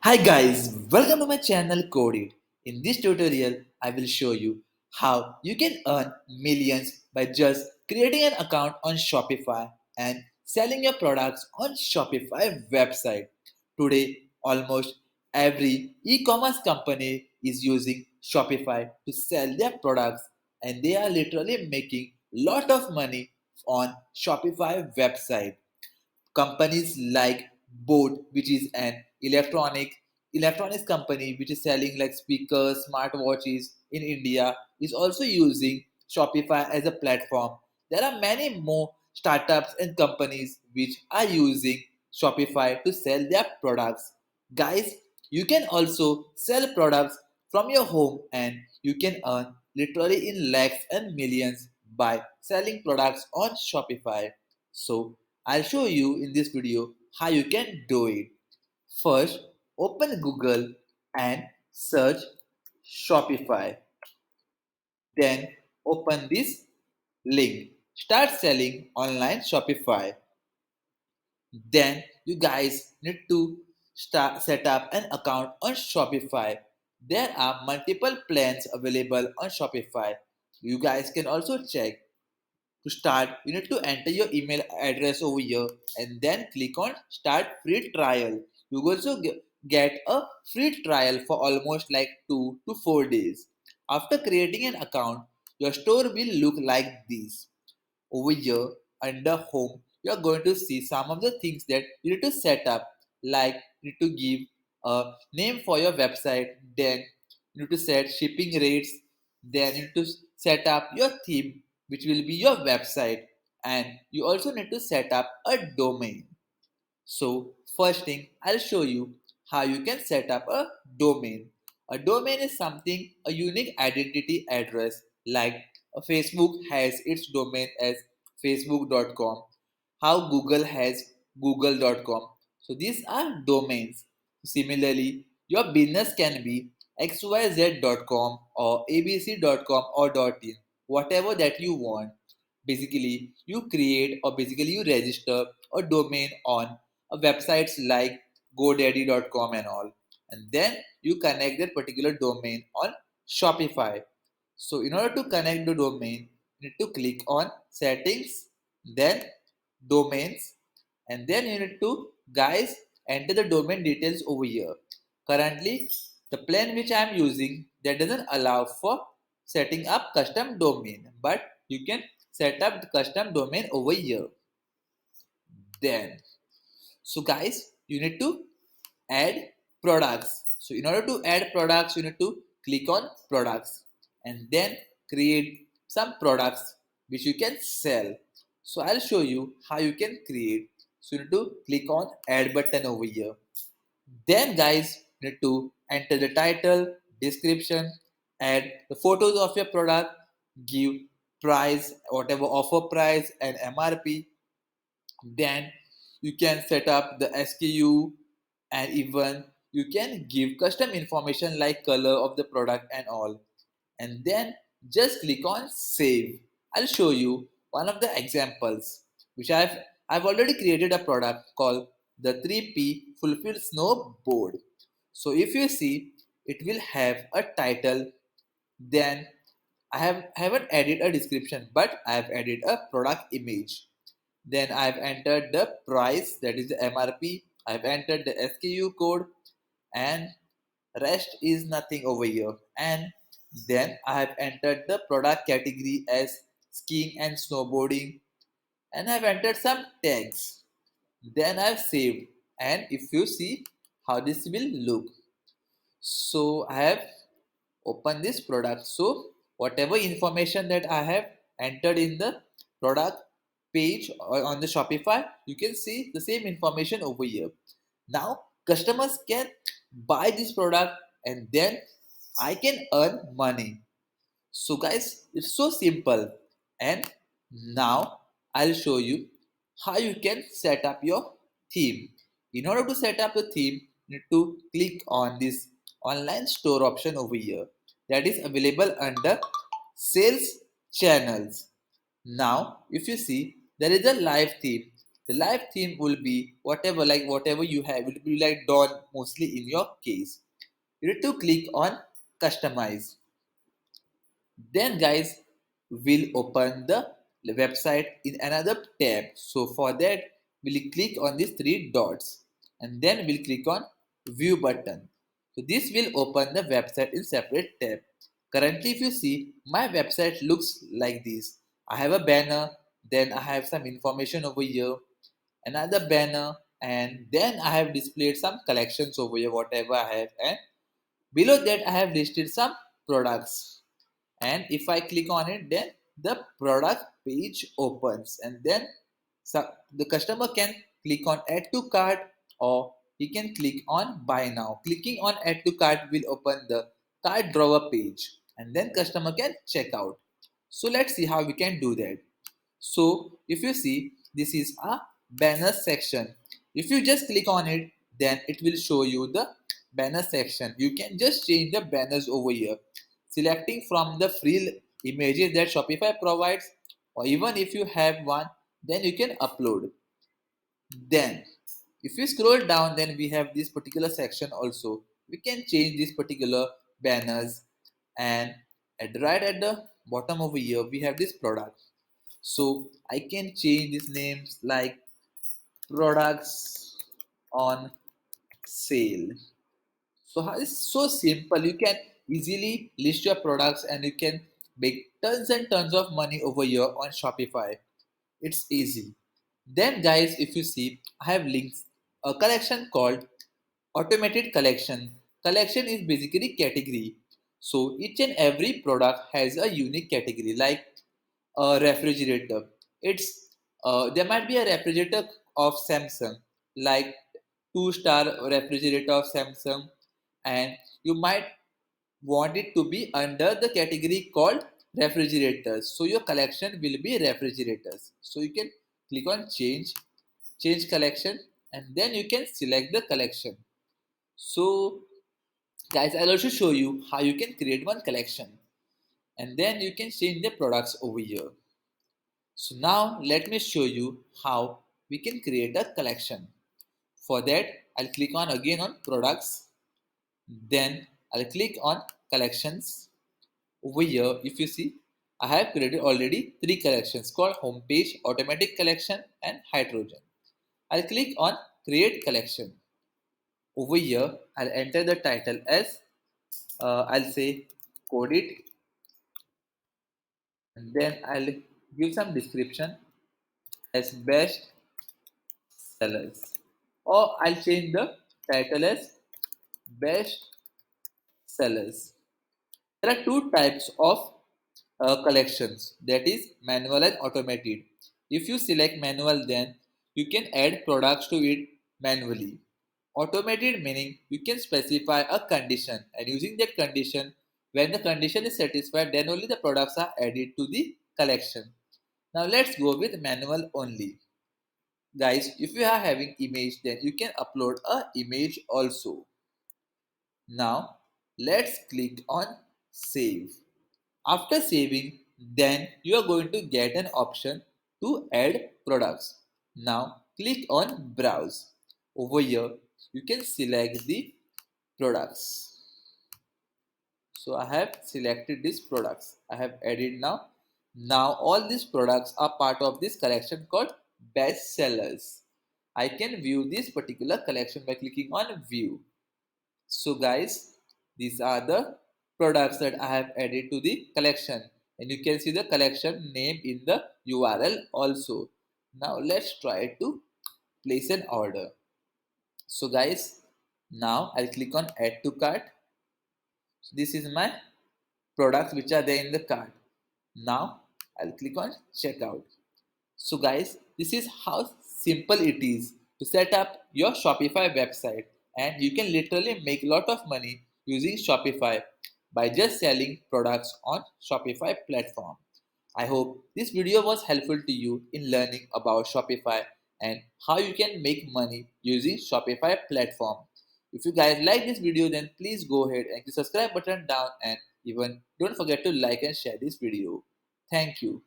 Hi guys, welcome to my channel Coded. In this tutorial, I will show you how you can earn millions by just creating an account on Shopify and selling your products on Shopify website. Today, almost every e-commerce company is using Shopify to sell their products and they are literally making lot of money on Shopify website. Companies like Boat, which is an electronics company which is selling like speakers, smartwatches in India, is also using Shopify as a platform. There are many more startups and companies which are using Shopify to sell their products. Guys, you can also sell products from your home and you can earn literally in lakhs and millions by selling products on Shopify. So I'll show you in this video how you can do it. First, open Google and search Shopify. Then open this link. Start selling online Shopify. Then you guys need to start set up an account on Shopify. There are multiple plans available on Shopify. You guys can also check. To start, you need to enter your email address over here and then click on start free trial. You will also get a free trial for almost like 2 to 4 days. After creating an account, your store will look like this. Over here under home, you are going to see some of the things that you need to set up, like you need to give a name for your website, then you need to set shipping rates, then you need to set up your theme which will be your website, and you also need to set up a domain. So first thing, I'll show you how you can set up a domain. A domain is something, a unique identity address, like Facebook has its domain as facebook.com, how Google has google.com. So these are domains. Similarly, your business can be xyz.com or abc.com or .in, whatever that you want. Basically, you create or basically you register a domain on websites like godaddy.com and all, and then you connect that particular domain on Shopify. So in order to connect the domain, you need to click on settings, then domains, and then you need to guys enter the domain details over here. Currently, the plan which I am using, that doesn't allow for setting up custom domain, but you can set up the custom domain over here. Then so guys, you need to add products. So in order to add products, you need to click on products and then create some products which you can sell. So I'll show you how you can create. So you need to click on add button over here. Then guys, you need to enter the title, description, add the photos of your product, give price, whatever offer price and MRP. Then you can set up the SKU, and even you can give custom information like color of the product and all. And then just click on save. I'll show you one of the examples which I've already created a product called the 3P Fulfill Snowboard. So if you see, it will have a title, then haven't added a description, but I have added a product image. Then I've entered the price, that is the MRP. I've entered the SKU code, and rest is nothing over here. And then I have entered the product category as skiing and snowboarding, and I've entered some tags. Then I've saved, and if you see how this will look, so I have opened this product. So whatever information that I have entered in the product page or on the Shopify, you can see the same information over here. Now customers can buy this product and then I can earn money. So guys, it's so simple. And now I'll show you how you can set up your theme. In order to set up the theme, you need to click on this online store option over here, that is available under sales channels. Now, if you see, there is a live theme. The live theme will be whatever you have. It will be like dawn mostly in your case. You need to click on customize. Then guys, we'll open the website in another tab. So for that, we'll click on these three dots and then we'll click on view button. So this will open the website in separate tab. Currently, if you see, my website looks like this. I have a banner, then I have some information over here, another banner, and then I have displayed some collections over here, whatever I have, and below that I have listed some products. And if I click on it, then the product page opens, and then the customer can click on add to cart, or he can click on buy now. Clicking on add to cart will open the cart drawer page, and then customer can check out. So let's see how we can do that. So if you see, this is a banner section. If you just click on it, then it will show you the banner section. You can just change the banners over here, selecting from the free images that Shopify provides, or even if you have one, then you can upload. Then if you scroll down, then we have this particular section also. We can change these particular banners, and right at the bottom over here we have this product. So I can change these names like products on sale. So it's so simple. You can easily list your products and you can make tons and tons of money over here on Shopify. It's easy. Then guys, if you see, I have links a collection called automated collection. Collection is basically category. So each and every product has a unique category, like a refrigerator. It's there might be a refrigerator of Samsung, like two-star refrigerator of Samsung, and you might want it to be under the category called refrigerators. So your collection will be refrigerators. So you can click on change collection, and then you can select the collection. So guys, I'll also show you how you can create one collection, and then you can change the products over here. So now let me show you how we can create a collection. For that, I'll click on again on products. Then I'll click on collections. Over here, if you see, I have created already three collections called homepage, automatic collection, and hydrogen. I'll click on create collection. Over here, I'll enter the title as I'll say code it, and then I'll give some description as best sellers, or I'll change the title as best sellers. There are two types of collections, that is manual and automated. If you select manual, then you can add products to it manually. Automated meaning you can specify a condition, and using that condition, when the condition is satisfied, then only the products are added to the collection. Now let's go with manual only. Guys, if you are having image, then you can upload a image also. Now let's click on save. After saving, then you are going to get an option to add products. Now click on browse. Over here you can select the products. So I have selected these products. I have added now. Now all these products are part of this collection called best sellers. I can view this particular collection by clicking on view. So guys, these are the products that I have added to the collection, and you can see the collection name in the URL also. Now let's try to place an order. So guys, now I'll click on add to cart. So this is my products which are there in the cart. Now I'll click on checkout. So guys, this is how simple it is to set up your Shopify website, and you can literally make a lot of money using Shopify by just selling products on Shopify platform. I hope this video was helpful to you in learning about Shopify and how you can make money using Shopify platform. If you guys like this video, then please go ahead and hit the subscribe button down, and even don't forget to like and share this video. Thank you.